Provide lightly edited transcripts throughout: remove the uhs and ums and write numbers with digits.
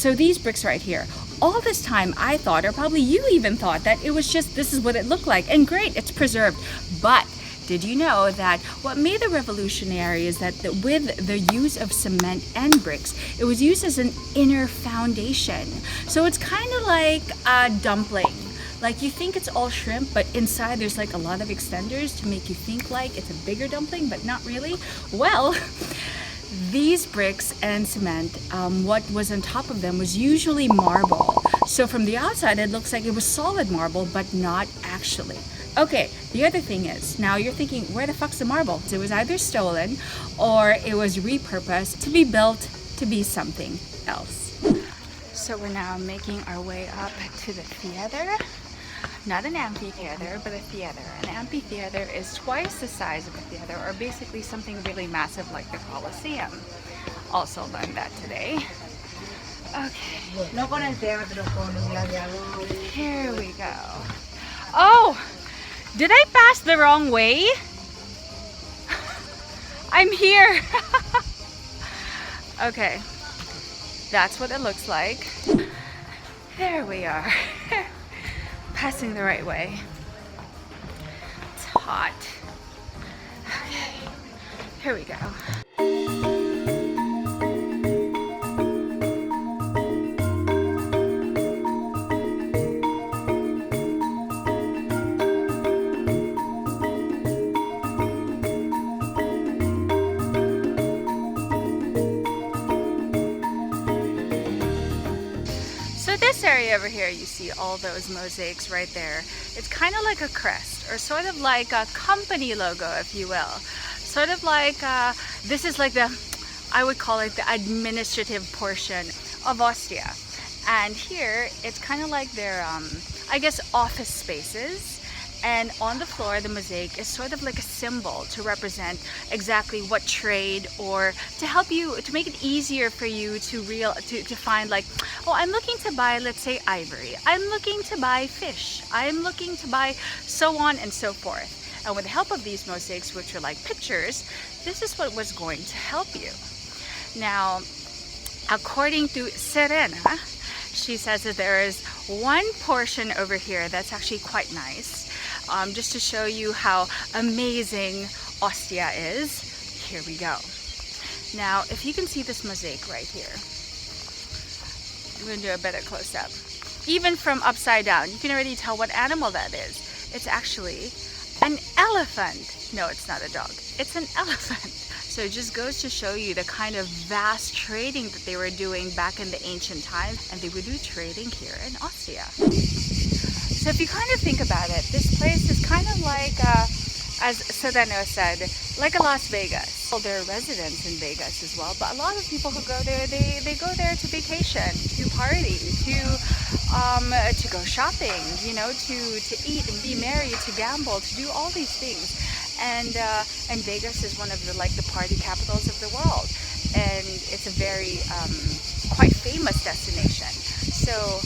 So these bricks right here, all this time I thought, or probably you even thought, that it was just, this is what it looked like, and great, it's preserved. But did you know that what made it revolutionary is that with the use of cement and bricks, it was used as an inner foundation. So it's kind of like a dumpling. Like, you think it's all shrimp, but inside there's like a lot of extenders to make you think like it's a bigger dumpling, but not really. Well, these bricks and cement, what was on top of them was usually marble. So from the outside, it looks like it was solid marble, but not actually. Okay, the other thing is, now you're thinking, where the fuck's the marble? It was either stolen or it was repurposed to be built to be something else. So we're now making our way up to the theater. Not an amphitheater, but a theater. An amphitheater is twice the size of a theater, or basically something really massive like the Colosseum. Also learned that today. Okay. Here we go. Oh! Did I pass the wrong way? I'm here! Okay. That's what it looks like. There we are. Passing the right way. It's hot. Okay, here we go. This area over here, you see all those mosaics right there. It's kind of like a crest, or sort of like a company logo, if you will. Sort of like, this is like the, I would call it the administrative portion of Ostia. And here, it's kind of like their, I guess, office spaces. And on the floor, the mosaic is sort of like a symbol to represent exactly what trade, or to help you, to make it easier for you to find, like, oh, I'm looking to buy, let's say, ivory. I'm looking to buy fish. I'm looking to buy so on and so forth. And with the help of these mosaics, which are like pictures, this is what was going to help you. Now, according to Serena, she says that there is one portion over here that's actually quite nice. Just to show you how amazing Ostia is. Here we go. Now, if you can see this mosaic right here, I'm going to do a better close-up. Even from upside down, you can already tell what animal that is. It's actually an elephant. No, it's not a dog. It's an elephant. So it just goes to show you the kind of vast trading that they were doing back in the ancient times, and they would do trading here in Ostia. So if you kind of think about it, this place is kind of like, as Sedano said, like a Las Vegas. Well, there are residents in Vegas as well, but a lot of people who go there, they go there to vacation, to party, to go shopping, you know, to eat and be merry, to gamble, to do all these things. And Vegas is one of the party capitals of the world, and it's a very quite famous destination. So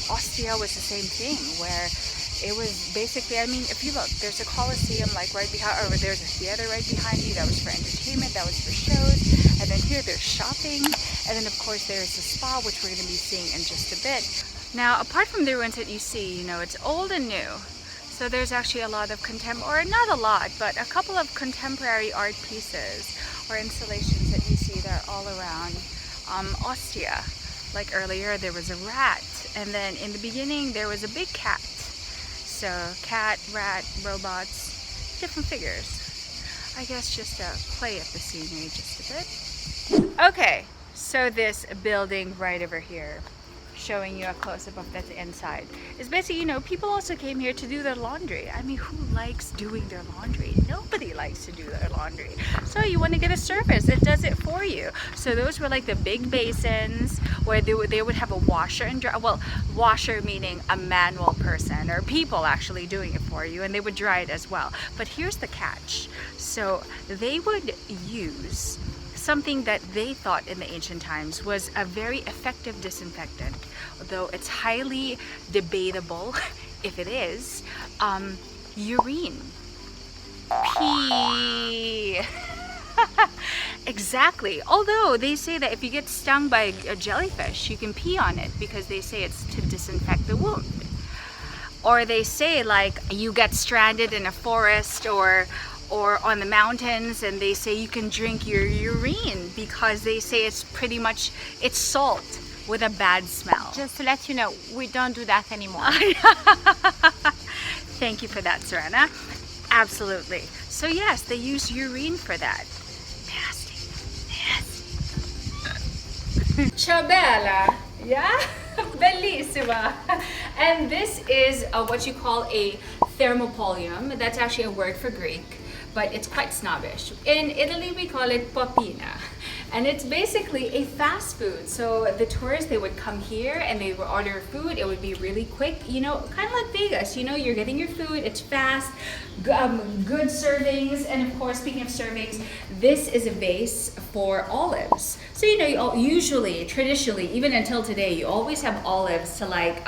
Ostia was the same thing, where it was basically, I mean, if you look, there's a Colosseum like right behind, or there's a theater right behind you. That was for entertainment, that was for shows. And then here there's shopping, and then of course there's the spa, which we're going to be seeing in just a bit. Now, apart from the ruins that you see, you know, it's old and new. So there's actually a lot of or not a lot, but a couple of contemporary art pieces or installations that you see that are all around Ostia. Like earlier, there was a rat, and then in the beginning, there was a big cat. So cat, rat, robots, different figures. I guess just a play of the scenery just a bit. Okay, so this building right over here, showing you a close-up of that inside, is basically, you know, people also came here to do their laundry. I mean, who likes doing their laundry? Nobody likes to do their laundry. So you want to get a service that does it for you. So those were like the big basins where they would have a washer and dry, well, washer meaning a manual person or people actually doing it for you, and they would dry it as well. But here's the catch. So they would use something that they thought in the ancient times was a very effective disinfectant, although it's highly debatable if it is, urine. Pee. Exactly. Although they say that if you get stung by a jellyfish, you can pee on it because they say it's to disinfect the wound. Or they say like you get stranded in a forest or on the mountains, and they say you can drink your urine because they say it's pretty much, it's salt with a bad smell. Just to let you know, we don't do that anymore. Thank you for that, Serena. Absolutely. So yes, they use urine for that. Nasty. Ciao bella. Yeah? Bellissima. And this is what you call a thermopolium. That's actually a word for Greek, but it's quite snobbish. In Italy, we call it popina. And it's basically a fast food. So the tourists, they would come here and they would order food. It would be really quick, you know, kind of like Vegas. You know, you're getting your food, it's fast, good servings. And of course, speaking of servings, this is a vase for olives. So, you know, usually, traditionally, even until today, you always have olives to like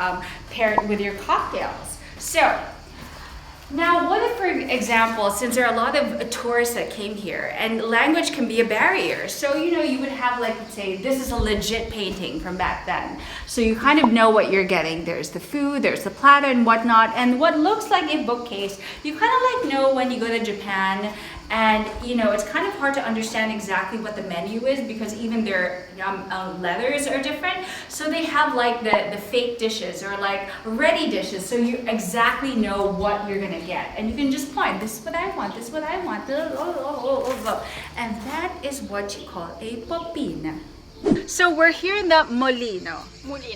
pair it with your cocktails. So, now, what if, for example, since there are a lot of tourists that came here, and language can be a barrier, so, you know, you would have, like, let's say, this is a legit painting from back then. So you kind of know what you're getting. There's the food, there's the platter and whatnot, and what looks like a bookcase, you kind of, like, know when you go to Japan, and, you know, it's kind of hard to understand exactly what the menu is because even their letters are different. So they have like the fake dishes or like ready dishes. So you exactly know what you're going to get. And you can just point, this is what I want, this is what I want. And that is what you call a popina. So we're here in the Molino.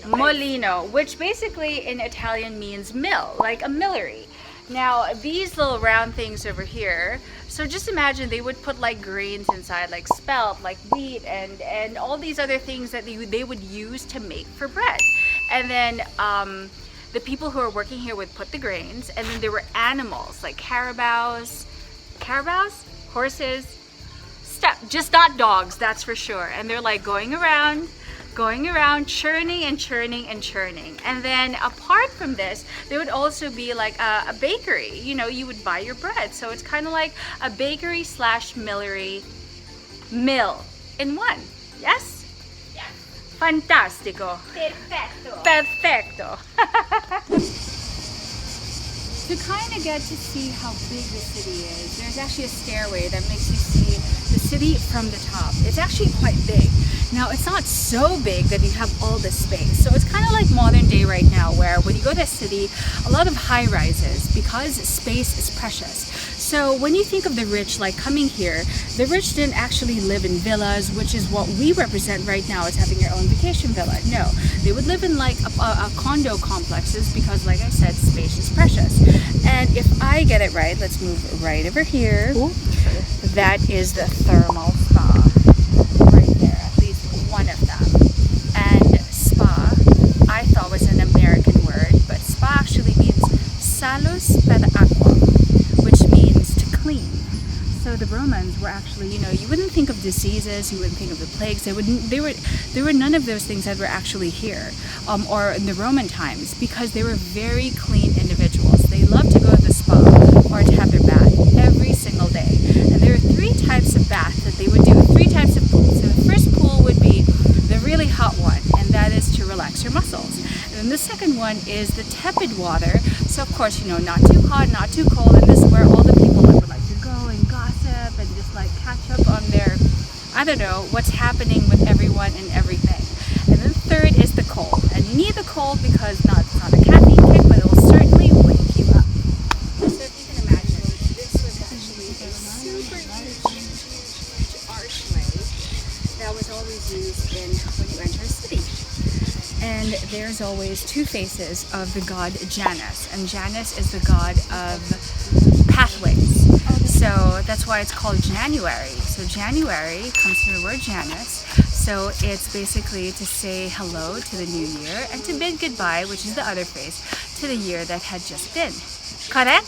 Molino, which basically in Italian means mill, like a millery. Now, these little round things over here, so just imagine they would put like grains inside, like spelt, like wheat, and all these other things that they would use to make for bread. And then the people who are working here would put the grains, and then there were animals like carabaos, horses, just not dogs, that's for sure. And they're like going around, churning and churning and churning. And then apart from this, there would also be like a bakery. You know, you would buy your bread. So it's kind of like a bakery slash millery mill in one. Yes? Yeah. Fantastico. Perfecto. To kind of get to see how big the city is, there's actually a stairway that makes you see the city from the top. It's actually quite big. Now, it's not so big that you have all this space. So it's kind of like modern day right now, where when you go to a city, a lot of high rises because space is precious. So when you think of the rich like coming here, the rich didn't actually live in villas, which is what we represent right now as having your own vacation villa. No, they would live in like a condo complexes because, like I said, space is precious. And if I get it right, let's move right over here. Ooh. That is the thermal spa. Right there, at least one of them. And spa, I thought was an American word, but spa actually means salus per aqua, which means to clean. So the Romans were actually, you know, you wouldn't think of diseases, you wouldn't think of the plagues. There were none of those things that were actually here, or in the Roman times, because they were very clean individuals. They loved to go to the spa or to have their bath every single day. And there are 3 types of bath that they would do, 3 types of pools. So the first pool would be the really hot one, and that is to relax your muscles. And then the second one is the tepid water. So of course, you know, not too hot, not too cold, and this is where all the people would like to go and gossip and just like catch up on their, I don't know, what's happening with everyone and everything. And then third is the cold. And you need the cold because it's not a caffeine kick, but it will certainly wake you up. So if you can imagine, this was actually a super huge archway that was always used in when you enter a city. And there's always 2 faces of the god Janus. And Janus is the god of pathways. So that's why it's called January. So January comes from the word Janus. So it's basically to say hello to the new year and to bid goodbye, which is the other face, to the year that had just been. Correct?